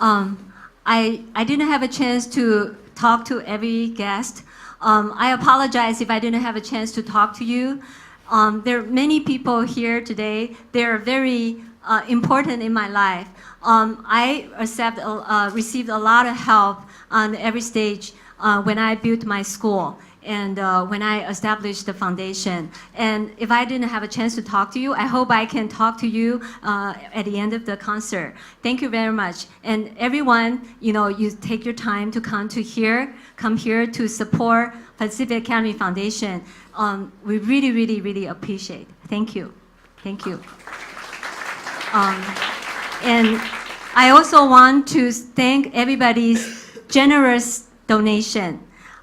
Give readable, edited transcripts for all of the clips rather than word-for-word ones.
Um, I didn't have a chance to talk to every guest. I apologize if I didn't have a chance to talk to you. There are many people here today. They're very important in my life. I received a lot of help on every stage when I built my school and when I established the foundation. And if I didn't have a chance to talk to you, I hope I can talk to you at the end of the concert. Thank you very much. And everyone, you take your time to come here to support Pacific Academy Foundation. We really, really, really appreciate. Thank you. Thank you. And I also want to thank everybody's generous donation.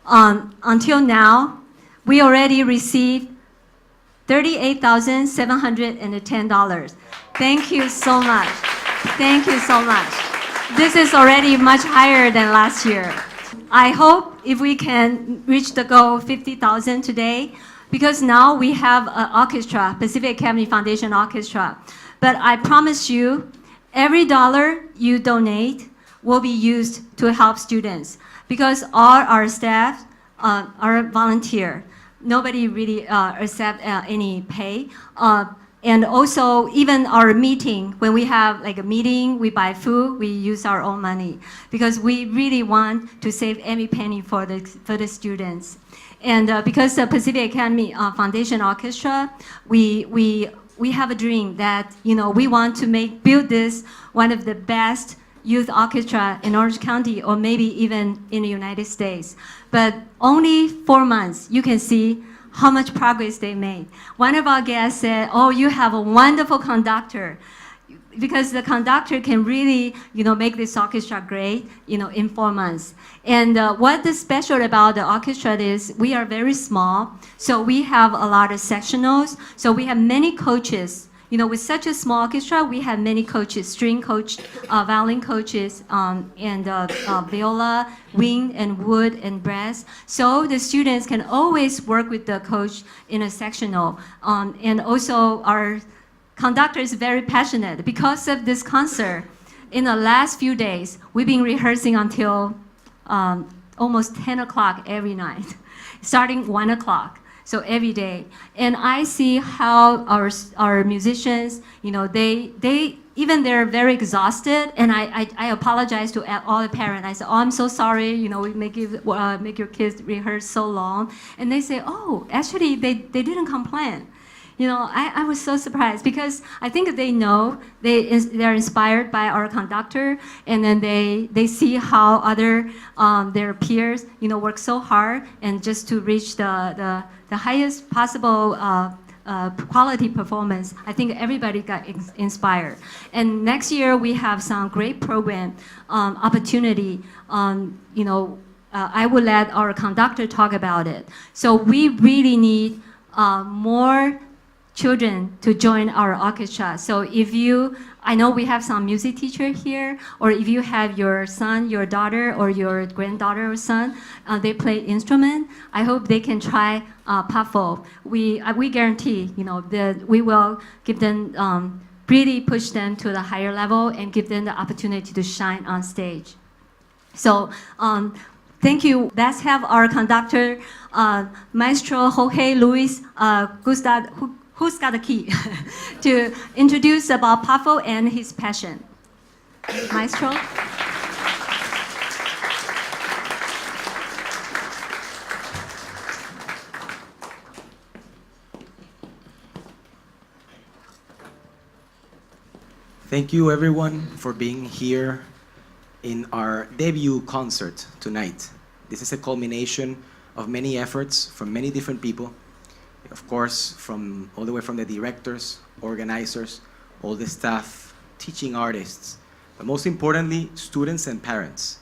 Until now, we already received $38,710. Thank you so much. Thank you so much. This is already much higher than last year. I hope if we can reach the goal of 50,000 today, because now we have an orchestra, Pacific Academy Foundation Orchestra. But I promise you, every dollar you donate will be used to help students, because all our staff are volunteer. Nobody really accept any pay. And also, even our meeting, when we have like a meeting, we buy food, we use our own money, because we really want to save every penny for the students. And because the Pacific Academy Foundation Orchestra, we have a dream that we want to build this one of the best youth orchestra in Orange County, or maybe even in the United States. But only 4 months, you can see how much progress they made. One of our guests said, "Oh, you have a wonderful conductor," because the conductor can really, make this orchestra great, in 4 months. And what is special about the orchestra is we are very small, so we have a lot of sectionals. So we have many coaches. With such a small orchestra, we have many coaches: string coach, violin coaches, and viola, wind, and wood, and brass. So the students can always work with the coach in a sectional. And also our conductor is very passionate. Because of this concert, in the last few days, we've been rehearsing until almost 10 o'clock every night, starting 1 o'clock. So every day. And I see how our musicians, they're very exhausted. And I apologize to all the parents. I said, "Oh, I'm so sorry, we make your kids rehearse so long." And they say, "Oh, actually, they didn't complain." I was so surprised, because I think they know they're inspired by our conductor, and then they see how other their peers work so hard and just to reach the highest possible quality performance. I think everybody got inspired. And next year we have some great program opportunity. I will let our conductor talk about it. So we really need more children to join our orchestra. So I know we have some music teacher here, or if you have your son, your daughter, or your granddaughter or son, they play instrument, I hope they can try Pafo. We guarantee, that we will give them, really push them to the higher level and give them the opportunity to shine on stage. So, thank you. Let's have our conductor, Maestro Jorge Luis Gustad, who's got the key, to introduce about Pafo and his passion. Maestro? Thank you everyone for being here in our debut concert tonight. This is a culmination of many efforts from many different people. Of course, all the way from the directors, organizers, all the staff, teaching artists, but most importantly, students and parents.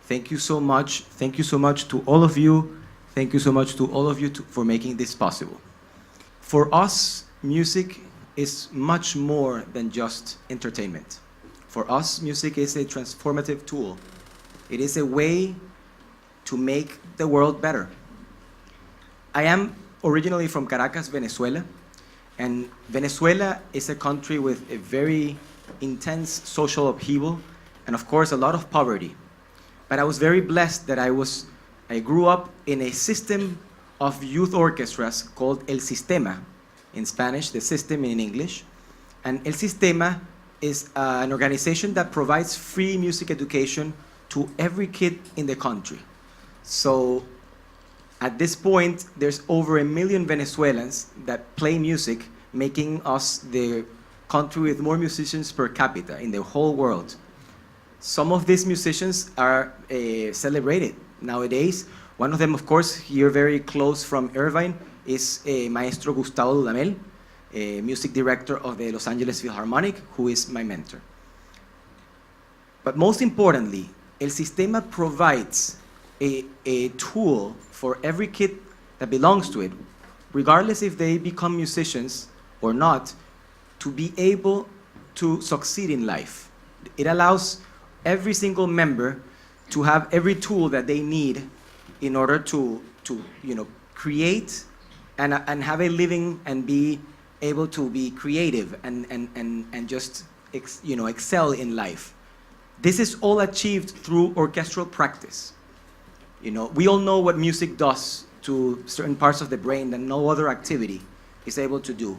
Thank you so much. Thank you so much to all of you. Thank you so much to all of you for making this possible. For us, music is much more than just entertainment. For us, music is a transformative tool. It is a way to make the world better. I am originally from Caracas, Venezuela, and Venezuela is a country with a very intense social upheaval and of course a lot of poverty. But I was very blessed that I grew up in a system of youth orchestras called El Sistema, in Spanish, the system in English. And El Sistema is an organization that provides free music education to every kid in the country. So at this point, there's over 1 million Venezuelans that play music, making us the country with more musicians per capita in the whole world. Some of these musicians are celebrated nowadays. One of them, of course, here very close from Irvine, is Maestro Gustavo Dudamel, a music director of the Los Angeles Philharmonic, who is my mentor. But most importantly, El Sistema provides a tool for every kid that belongs to it, regardless if they become musicians or not, to be able to succeed in life. It allows every single member to have every tool that they need in order to create and have a living and be able to be creative and just excel in life. This is all achieved through orchestral practice. We all know what music does to certain parts of the brain that no other activity is able to do.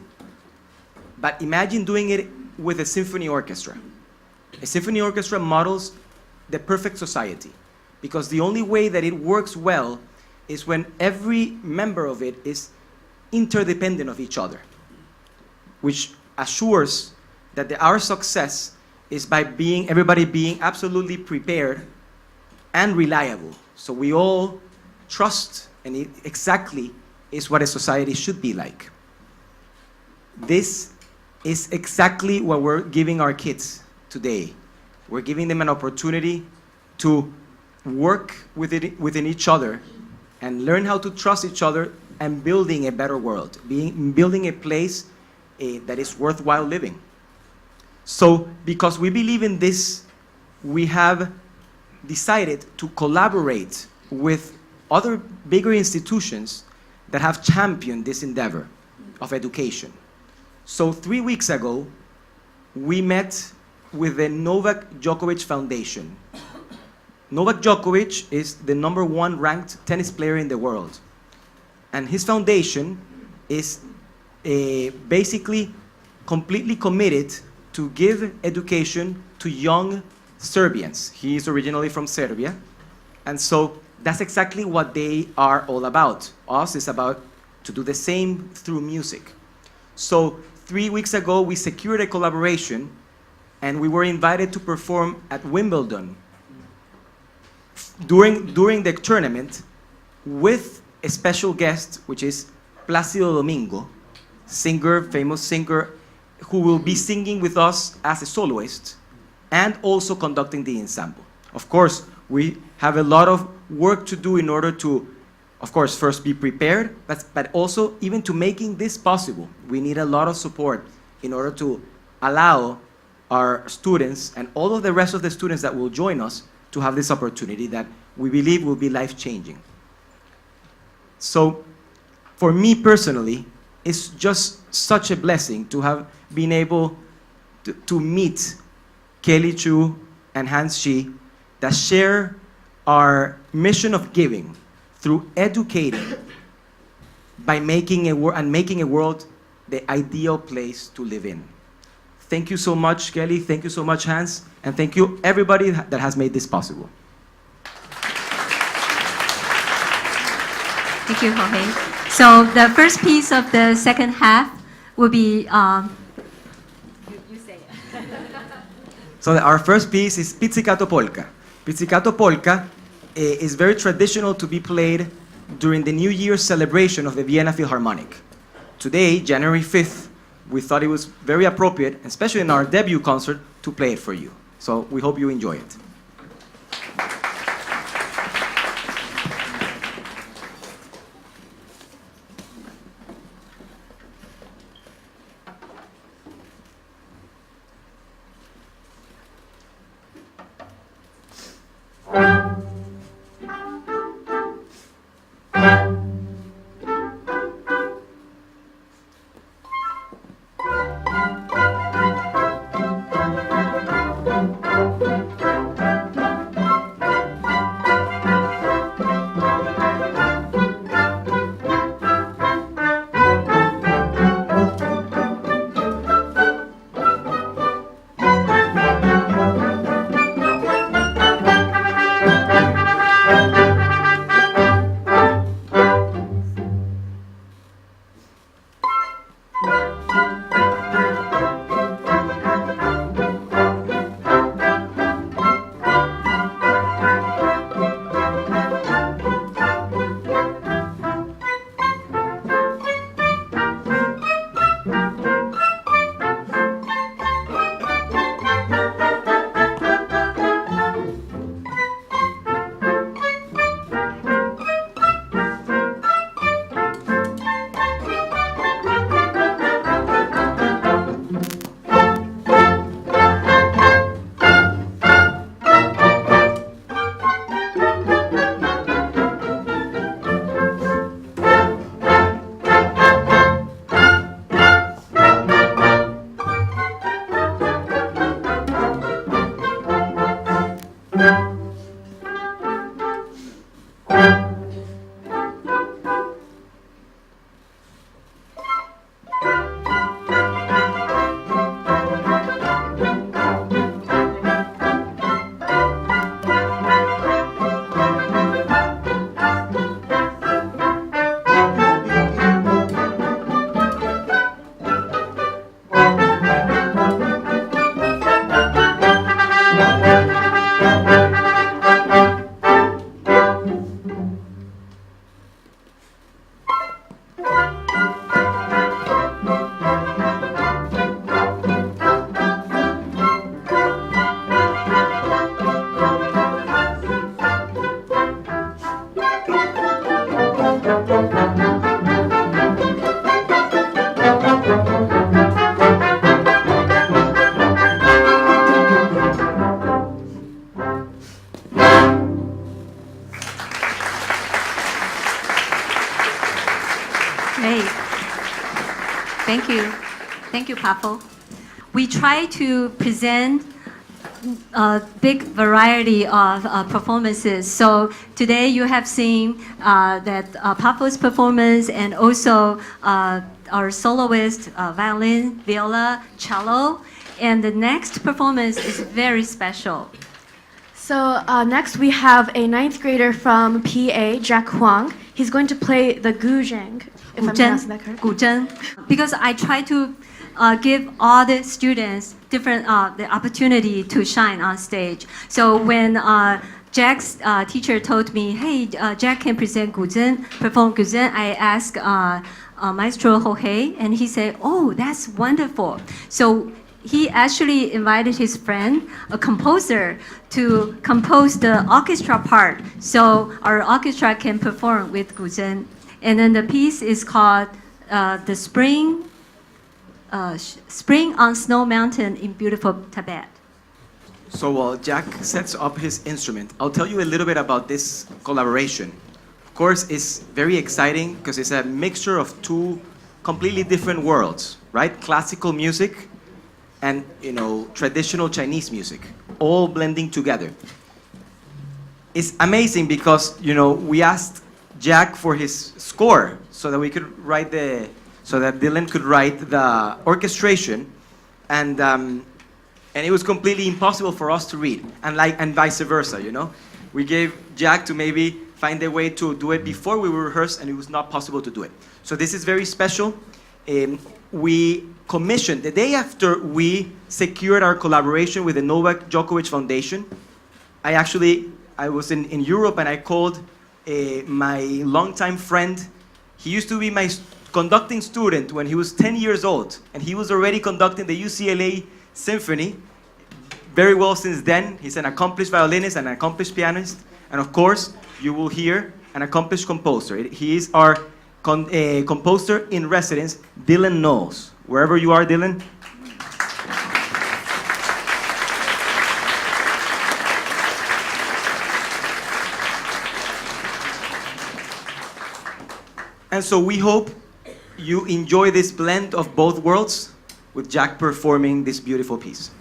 But imagine doing it with a symphony orchestra. A symphony orchestra models the perfect society, because the only way that it works well is when every member of it is interdependent of each other, which assures that our success is by everybody being absolutely prepared and reliable. So we all trust, and it exactly is what a society should be like. This is exactly what we're giving our kids today. We're giving them an opportunity to work within each other and learn how to trust each other and building a better world, building a place that is worthwhile living. So because we believe in this, we have decided to collaborate with other bigger institutions that have championed this endeavor of education. So 3 weeks ago, we met with the Novak Djokovic Foundation. Novak Djokovic is the #1 ranked tennis player in the world. And his foundation is basically completely committed to give education to young Serbians. He is originally from Serbia. And so that's exactly what they are all about. Us is about to do the same through music. So 3 weeks ago, we secured a collaboration, and we were invited to perform at Wimbledon during the tournament with a special guest, which is Plácido Domingo, famous singer, who will be singing with us as a soloist and also conducting the ensemble. Of course, we have a lot of work to do in order to, of course, first be prepared, but also even to making this possible. We need a lot of support in order to allow our students and all of the rest of the students that will join us to have this opportunity that we believe will be life-changing. So for me personally, it's just such a blessing to have been able to meet Kelly Chu and Hans Shi, that share our mission of giving through educating by making a world the ideal place to live in. Thank you so much, Kelly. Thank you so much, Hans. And thank you, everybody that has made this possible. Thank you, Jorge. So the first piece of the second half will be, you say it. So our first piece is Pizzicato Polka. Pizzicato Polka is very traditional to be played during the New Year's celebration of the Vienna Philharmonic. Today, January 5th, we thought it was very appropriate, especially in our debut concert, to play it for you. So we hope you enjoy it. Great. Thank you. Thank you, Papo. We try to present a big variety of performances. So today you have seen that Papo's performance and also our soloist, violin, viola, cello. And the next performance is very special. So next we have a ninth grader from PA, Jack Huang. He's going to play the guzheng, if I'm pronouncing that correct. 古筝. Because I try to give all the students different the opportunity to shine on stage. So when Jack's teacher told me, hey, Jack can present 古筝, perform 古筝, I asked Maestro Jorge, and he said, oh, that's wonderful. So he actually invited his friend, a composer, to compose the orchestra part, so our orchestra can perform with 古筝. And then the piece is called the Spring on Snow Mountain in beautiful Tibet. So while Jack sets up his instrument, I'll tell you a little bit about this collaboration. Of course, it's very exciting because it's a mixture of two completely different worlds, right? Classical music and, traditional Chinese music, all blending together. It's amazing because, we asked Jack for his score so that we could so that Dylan could write the orchestration, and it was completely impossible for us to read, and vice versa, We gave Jack to maybe find a way to do it before we rehearsed, and it was not possible to do it. So this is very special. We commissioned, the day after we secured our collaboration with the Novak Djokovic Foundation, I was in Europe, and I called my longtime friend. He used to be my conducting student when he was 10 years old, and he was already conducting the UCLA Symphony very well since then. He's an accomplished violinist and an accomplished pianist, and of course, you will hear an accomplished composer. He is our composer in residence, Dylan Knowles. Wherever you are, Dylan. And so we hope you enjoy this blend of both worlds with Jack performing this beautiful piece.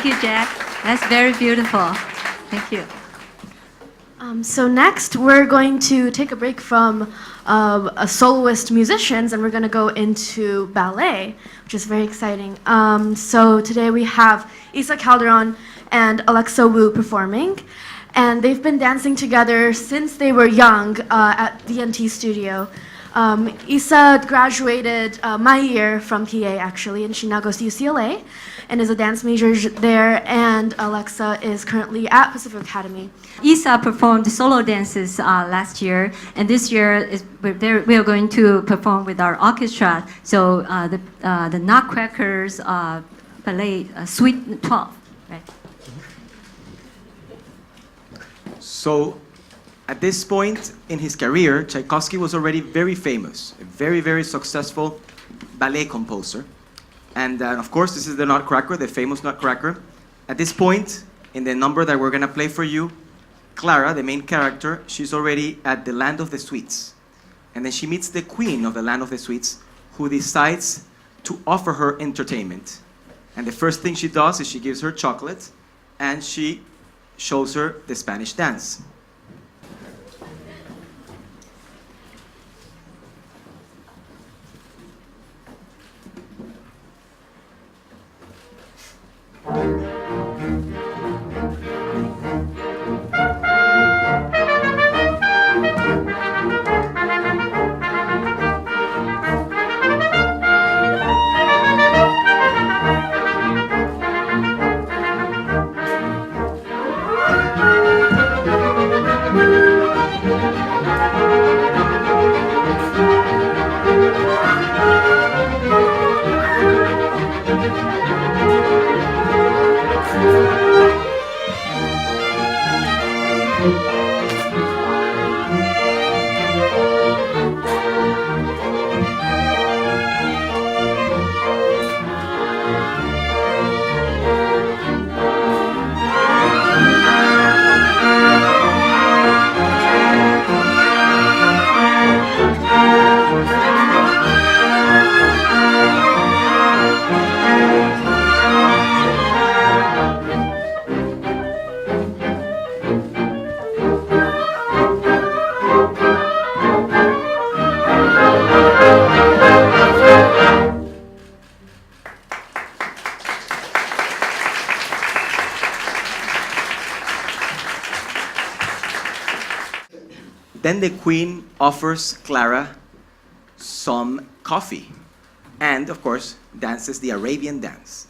you, Jack. That's very beautiful. Thank you. So next, we're going to take a break from a soloist musicians, and we're going to go into ballet, which is very exciting. So today we have Isa Calderon and Alexa Wu performing, and they've been dancing together since they were young at the NT Studio. Isa graduated my year from PA, actually, and she now goes to UCLA and is a dance major there, and Alexa is currently at Pacific Academy. Isa performed solo dances last year, and this year we are going to perform with our orchestra. So the Nutcrackers ballet Suite 12, right? So, at this point in his career, Tchaikovsky was already very famous, a very, very successful ballet composer. And of course, this is the Nutcracker, the famous Nutcracker. At this point, in the number that we're gonna play for you, Clara, the main character, she's already at the Land of the Sweets. And then she meets the queen of the Land of the Sweets, who decides to offer her entertainment. And the first thing she does is she gives her chocolate, and she shows her the Spanish dance. Then the queen offers Clara some coffee and, of course, dances the Arabian dance.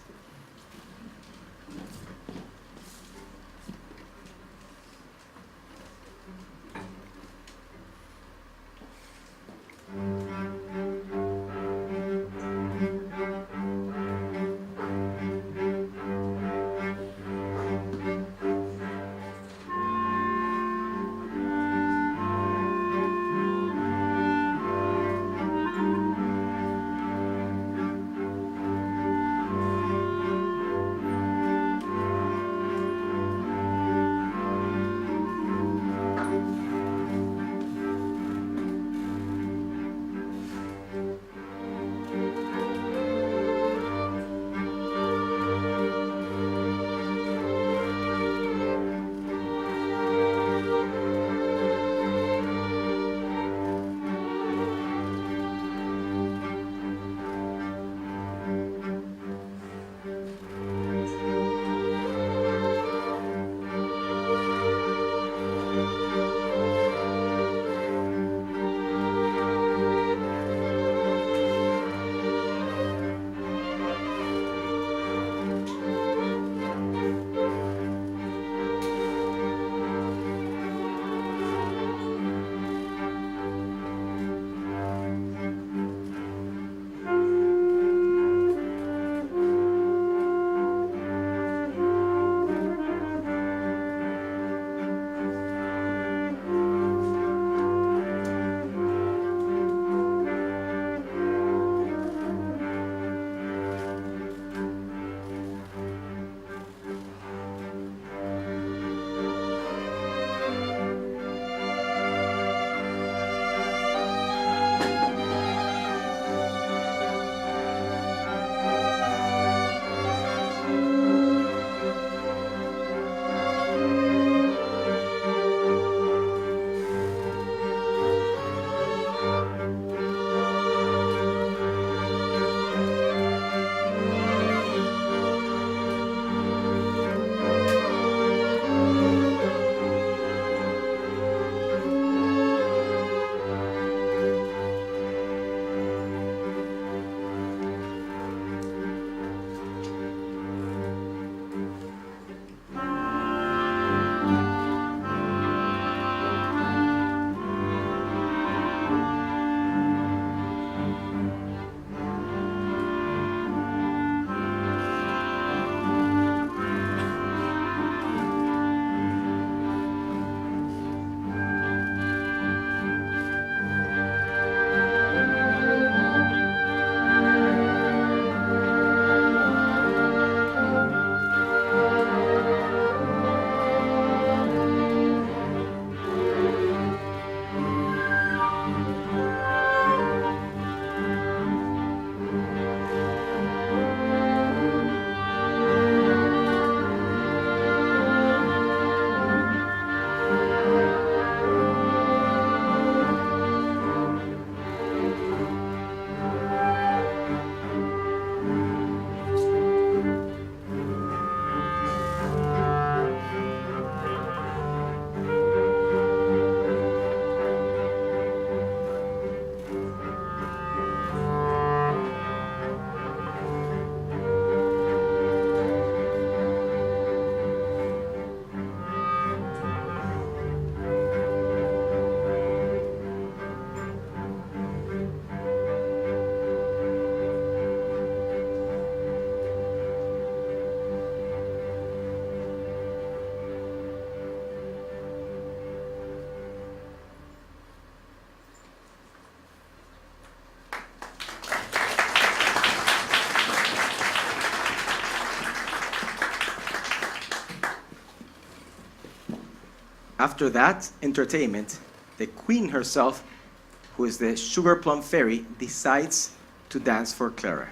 After that entertainment, the queen herself, who is the Sugar Plum Fairy, decides to dance for Clara.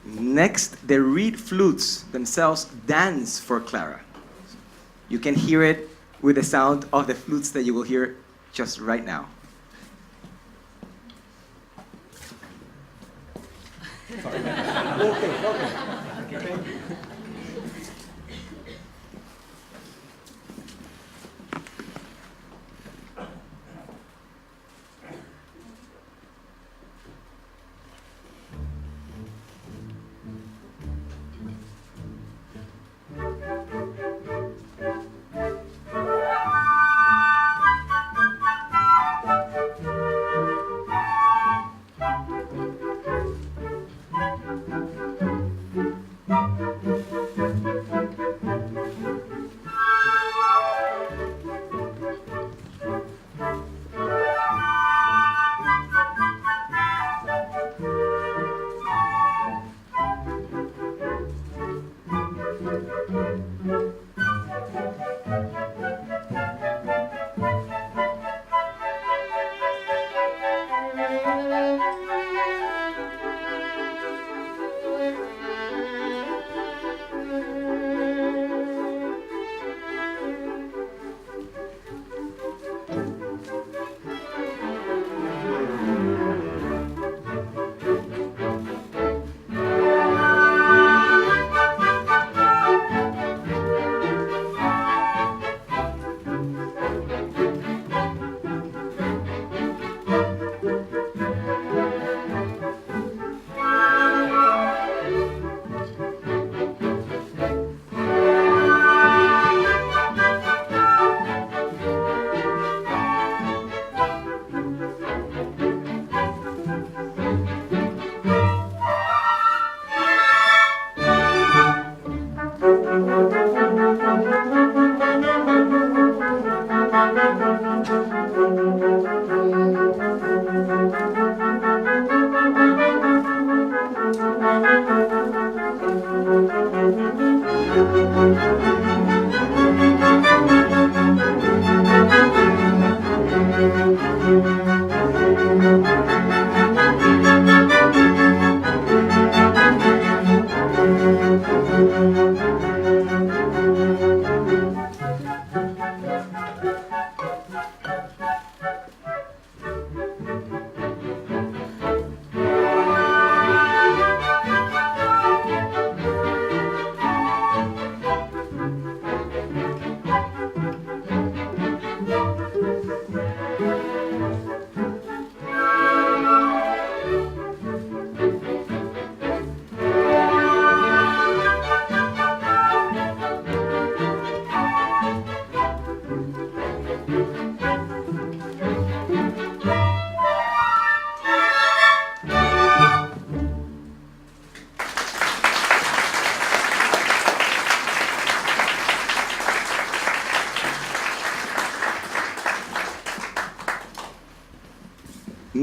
Next, the reed flutes themselves dance for Clara. You can hear it with the sound of the flutes that you will hear just right now.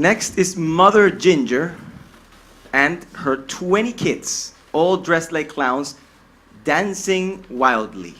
Next is Mother Ginger and her 20 kids, all dressed like clowns, dancing wildly.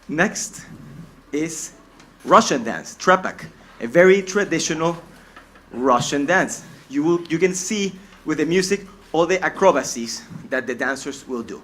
Next is Russian dance, trepak, a very traditional Russian dance. You can see with the music all the acrobacies that the dancers will do.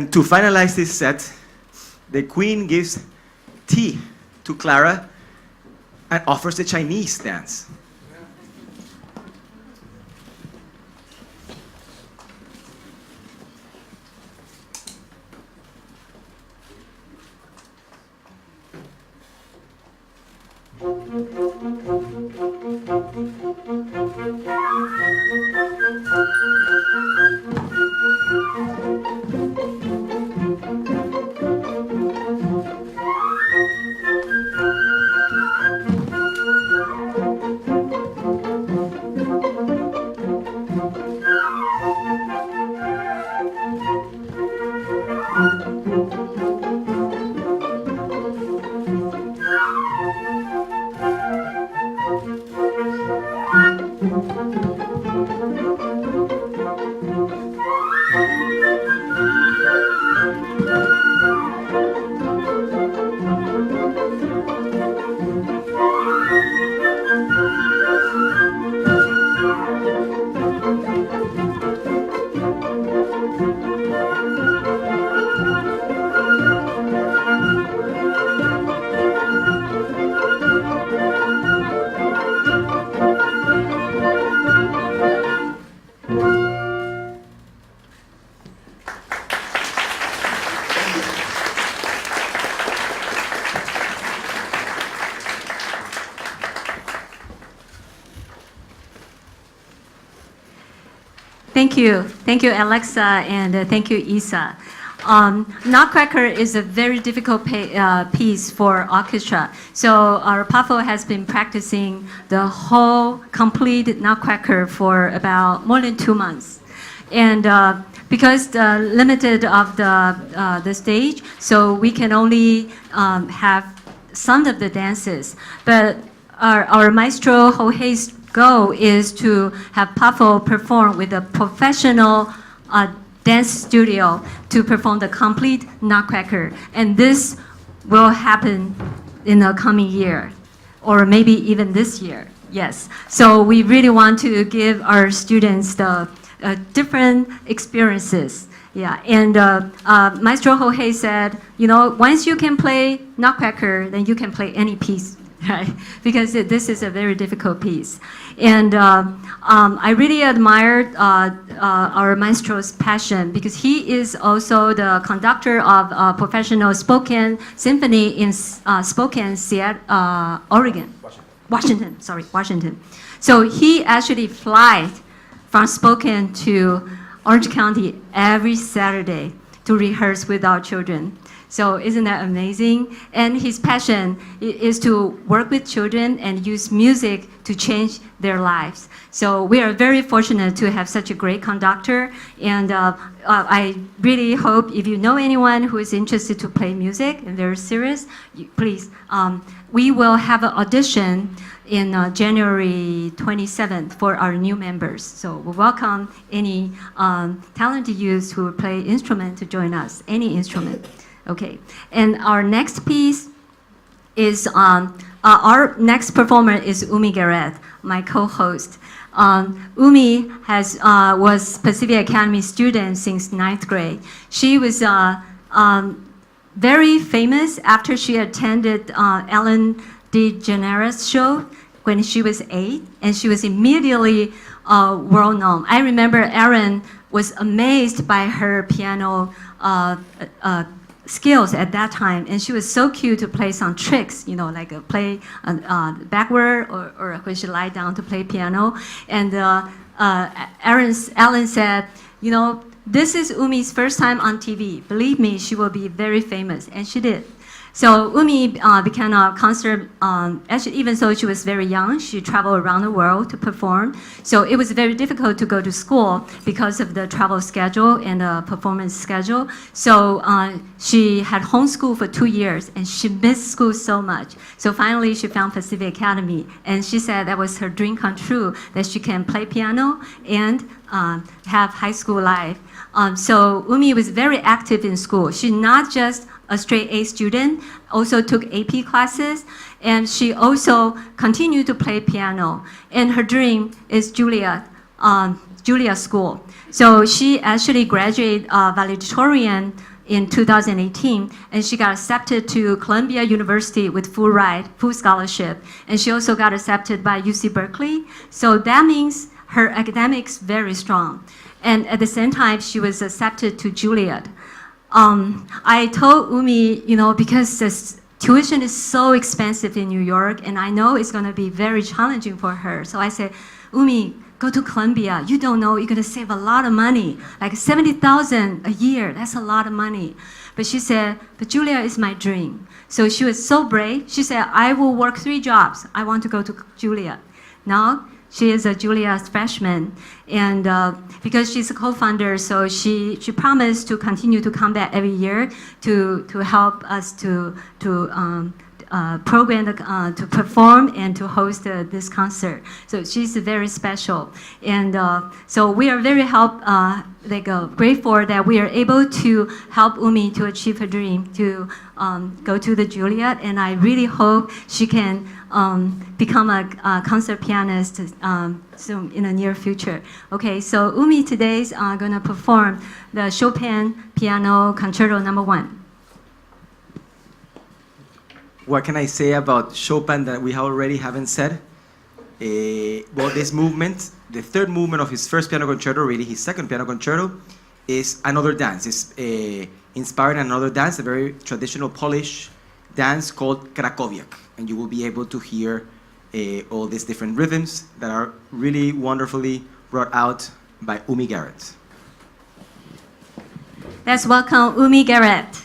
And to finalize this set, the queen gives tea to Clara and offers the Chinese dance. Thank you, Alexa, and thank you, Isa. Nutcracker is a very difficult piece for orchestra. So our PAFO has been practicing the whole complete Nutcracker for about more than 2 months. And because the limited of the stage, so we can only have some of the dances. But our maestro Jorge's goal is to have PAFO perform with a professional dance studio to perform the complete Nutcracker. And this will happen in the coming year, or maybe even this year, yes. So we really want to give our students the different experiences. Yeah, and Maestro Jorge said, you know, once you can play Nutcracker, then you can play any piece, right? Because this is a very difficult piece. And I really admired our maestro's passion, because he is also the conductor of a professional Spokane Symphony in Spokane, Oregon. Washington. So he actually flies from Spokane to Orange County every Saturday to rehearse with our children. So isn't that amazing? And his passion is to work with children and use music to change their lives. So we are very fortunate to have such a great conductor. And I really hope if you know anyone who is interested to play music and they're serious, please, we will have an audition in January 27th for our new members. So we welcome any talented youth who play instrument to join us, any instrument. Okay, and our next piece is, our next performer is Umi Gareth, my co-host. Umi was Pacific Academy student since 9th grade. She was very famous after she attended Ellen DeGeneres show when she was 8, and she was immediately world known. I remember Erin was amazed by her piano skills at that time, and she was so cute to play some tricks, you know, like play backward or when she lie down to play piano. And Ellen said, you know, this is Umi's first time on TV. Believe me, she will be very famous, and she did. So Umi became a concert, actually, even though she was very young, she traveled around the world to perform. So it was very difficult to go to school because of the travel schedule and the performance schedule. So she had homeschool for 2 years, and she missed school so much. So finally, she found Pacific Academy, and she said that was her dream come true, that she can play piano and have high school life. So Umi was very active in school. She's not just a straight A student, also took AP classes, and she also continued to play piano. And her dream is Juilliard School. So she actually graduated valedictorian in 2018, and she got accepted to Columbia University with full ride, full scholarship, and she also got accepted by UC Berkeley. So that means her academics very strong. And at the same time, she was accepted to Juilliard. I told Umi, because this tuition is so expensive in New York, and I know it's going to be very challenging for her. So I said, Umi, go to Columbia. You don't know, you're going to save a lot of money, like $70,000 a year. That's a lot of money. But she said, but Juilliard is my dream. So she was so brave. She said, I will work 3 jobs. I want to go to Juilliard. Now, she is a Juilliard freshman, and because she's a co-founder, so she promised to continue to come back every year to help us to program, to perform and to host this concert. So she's very special, and so we are very grateful that we are able to help Umi to achieve her dream to go to the Juilliard, and I really hope she can become a concert pianist soon in the near future. Okay, so Umi today is going to perform the Chopin Piano Concerto No. 1. What can I say about Chopin that we already haven't said? Well, this movement, the third movement of his first piano concerto, really his second piano concerto, is another dance. It's inspired in another dance, a very traditional Polish dance called Krakowiak. And you will be able to hear all these different rhythms that are really wonderfully brought out by Umi Garrett. Let's welcome Umi Garrett.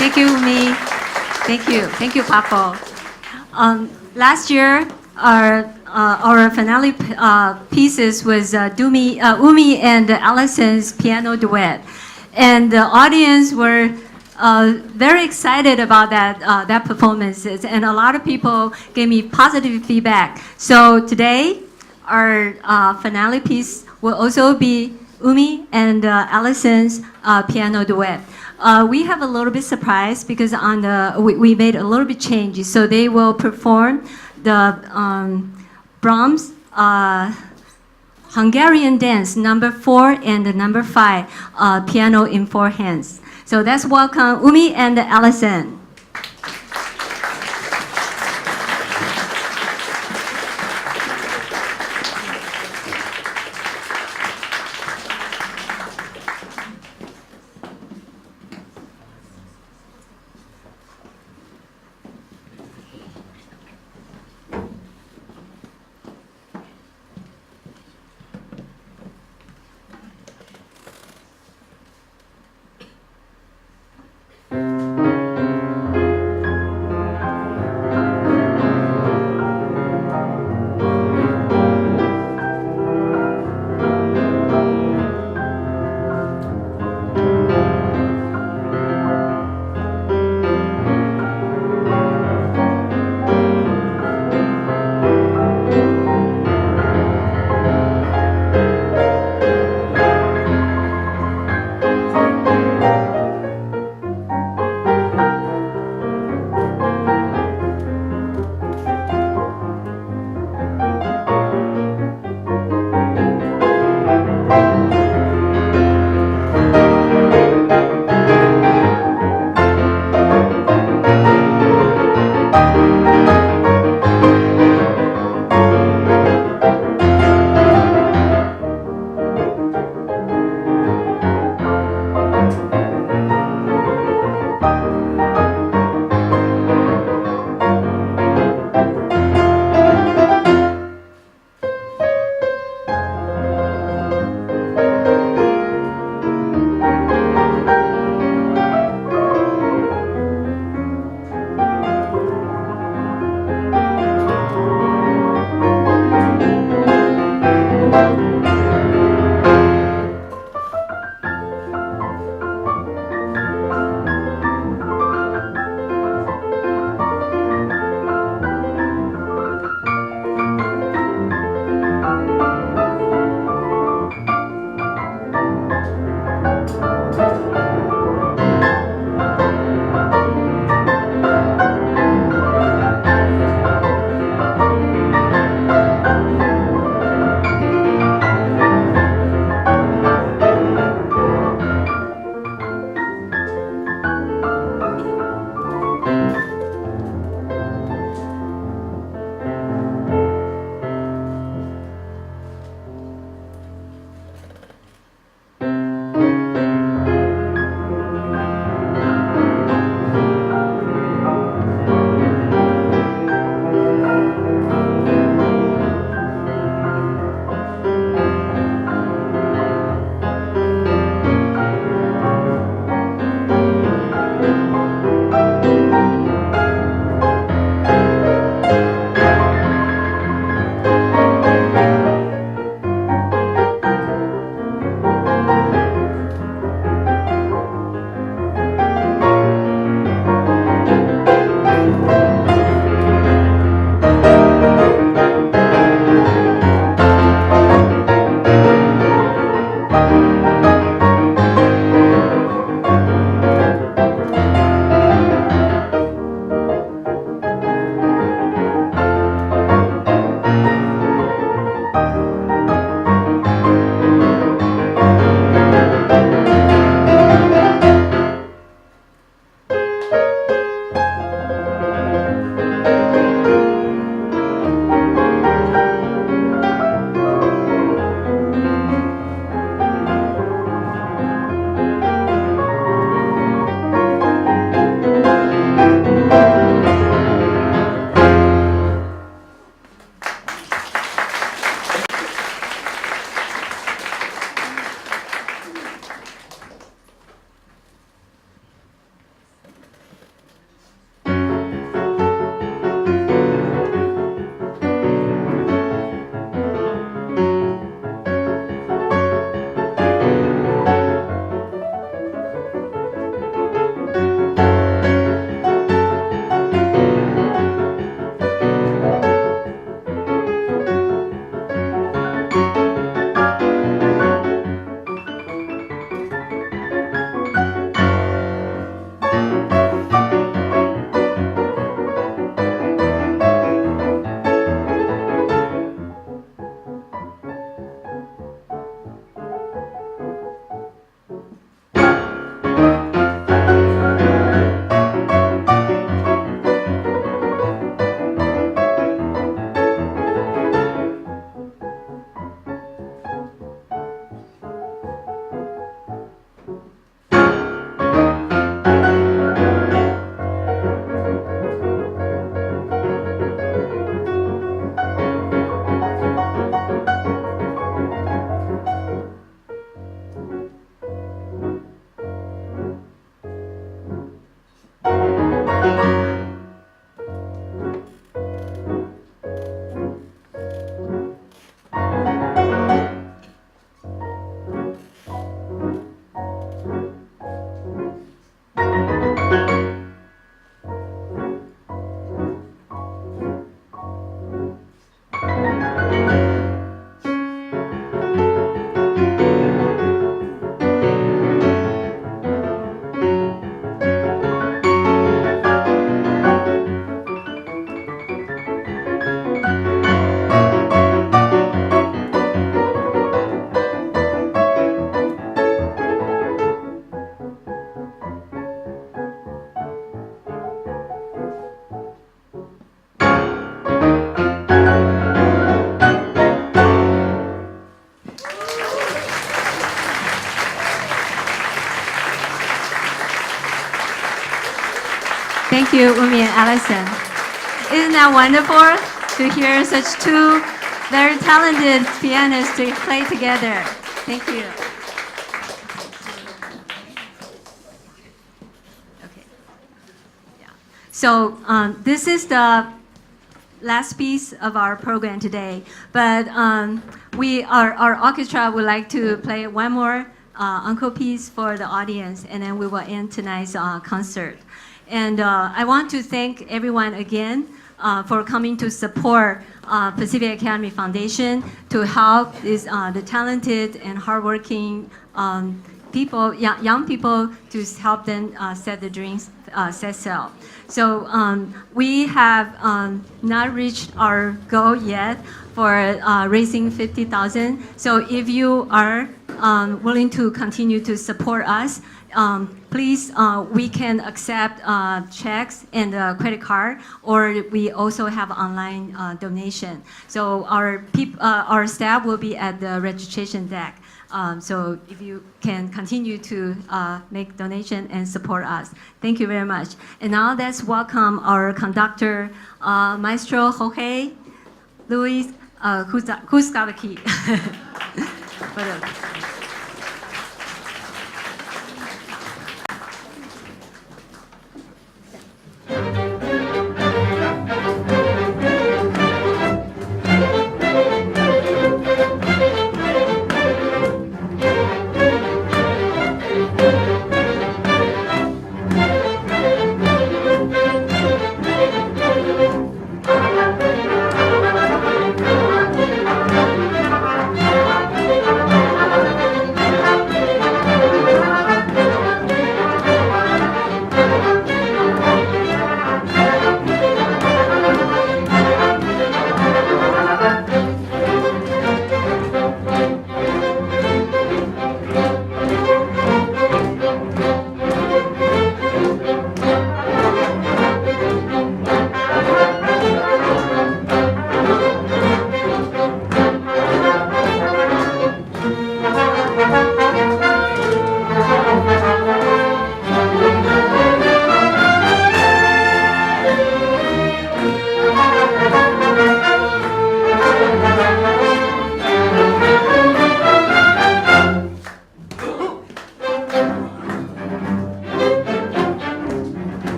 Thank you, Umi. Thank you, Paco. Last year, our finale pieces was Umi and Allison's piano duet, and the audience were very excited about that performances, and a lot of people gave me positive feedback. So today, our finale piece will also be Umi and Allison's piano duet. We have a little bit surprise because we made a little bit changes. So they will perform the Brahms Hungarian dance number 4 and the number 5 piano in 4 hands. So let's welcome Umi and Allison. Thank you, Umi and Allison. Isn't that wonderful to hear such two very talented pianists to play together? Thank you. Okay. Yeah. So this is the last piece of our program today, but our orchestra would like to play one more encore piece for the audience, and then we will end tonight's concert. And I want to thank everyone again for coming to support Pacific Academy Foundation to help the talented and hardworking people, young people, to help them set the dreams, set sail. So we have not reached our goal yet for raising 50,000. So if you are willing to continue to support us, please, we can accept checks and credit card, or we also have online donation. So our staff will be at the registration desk. So if you can continue to make donation and support us. Thank you very much. And now let's welcome our conductor, Maestro Jorge Luis Kuskavaki.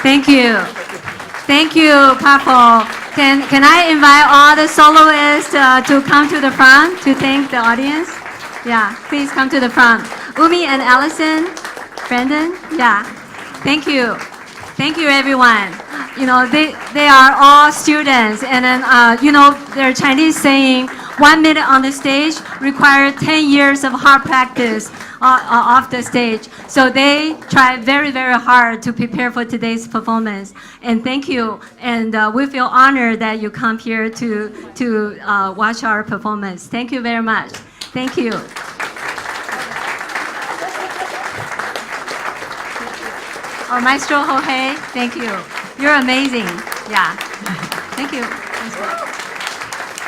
Thank you. Thank you, Papo. Can I invite all the soloists to come to the front to thank the audience? Yeah, please come to the front. Umi and Allison, Brandon, yeah. Thank you. Thank you, everyone. You know, they are all students, and then, you know, their Chinese saying, 1 minute on the stage requires 10 years of hard practice off the stage. So they try very, very hard to prepare for today's performance. And thank you. And we feel honored that you come here to watch our performance. Thank you very much. Thank you. Oh, Maestro Jorge, thank you. You're amazing. Yeah. Thank you.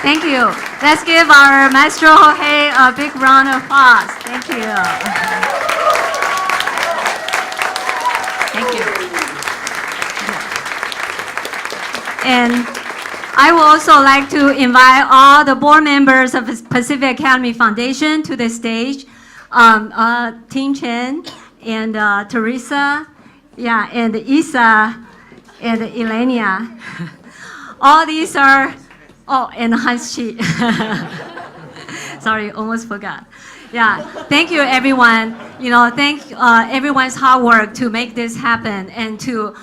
Thank you. Let's give our Maestro Jorge a big round of applause. Thank you. Thank you. And I would also like to invite all the board members of the Pacific Academy Foundation to the stage. Ting Chen and Teresa, yeah, and Isa and Elenia. All these are, oh, and Hans Chi. Sorry, almost forgot. Yeah, thank you everyone. You know, thank everyone's hard work to make this happen and to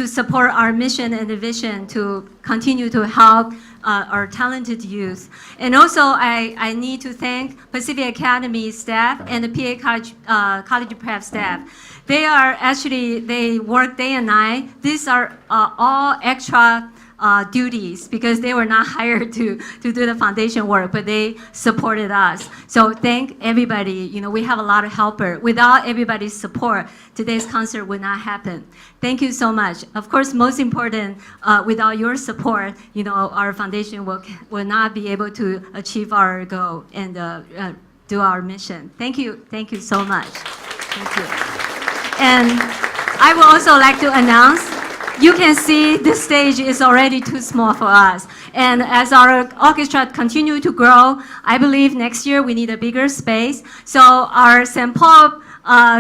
support our mission and the vision to continue to help our talented youth. And also, I need to thank Pacific Academy staff and the PA College Prep staff. They are actually, they work day and night. These are all extra duties because they were not hired to do the foundation work, but they supported us. So thank everybody. You know, we have a lot of helper. Without everybody's support, today's concert would not happen. Thank you so much. Of course, most important, without your support, you know, our foundation will not be able to achieve our goal and do our mission. Thank you so much. Thank you. And I would also like to announce, you can see this stage is already too small for us. And as our orchestra continue to grow, I believe next year we need a bigger space. So our St. Paul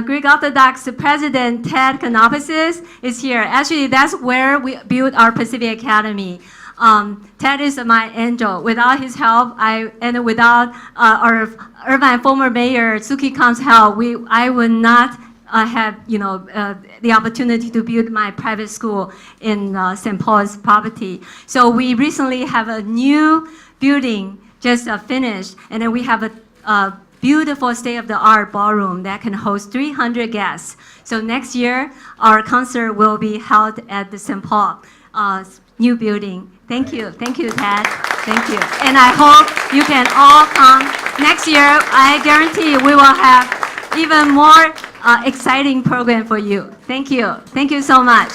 Greek Orthodox President Ted Kanoposis is here. Actually, that's where we built our Pacific Academy. Ted is my angel. Without his help, and without our Irvine former mayor Suki Khan's help, I would not have, you know, the opportunity to build my private school in St. Paul's property. So we recently have a new building just finished, and then we have a beautiful state-of-the-art ballroom that can host 300 guests. So next year, our concert will be held at the St. Paul new building. Thank you, Ted. Thank you. And I hope you can all come next year. I guarantee we will have even more exciting program for you. Thank you so much.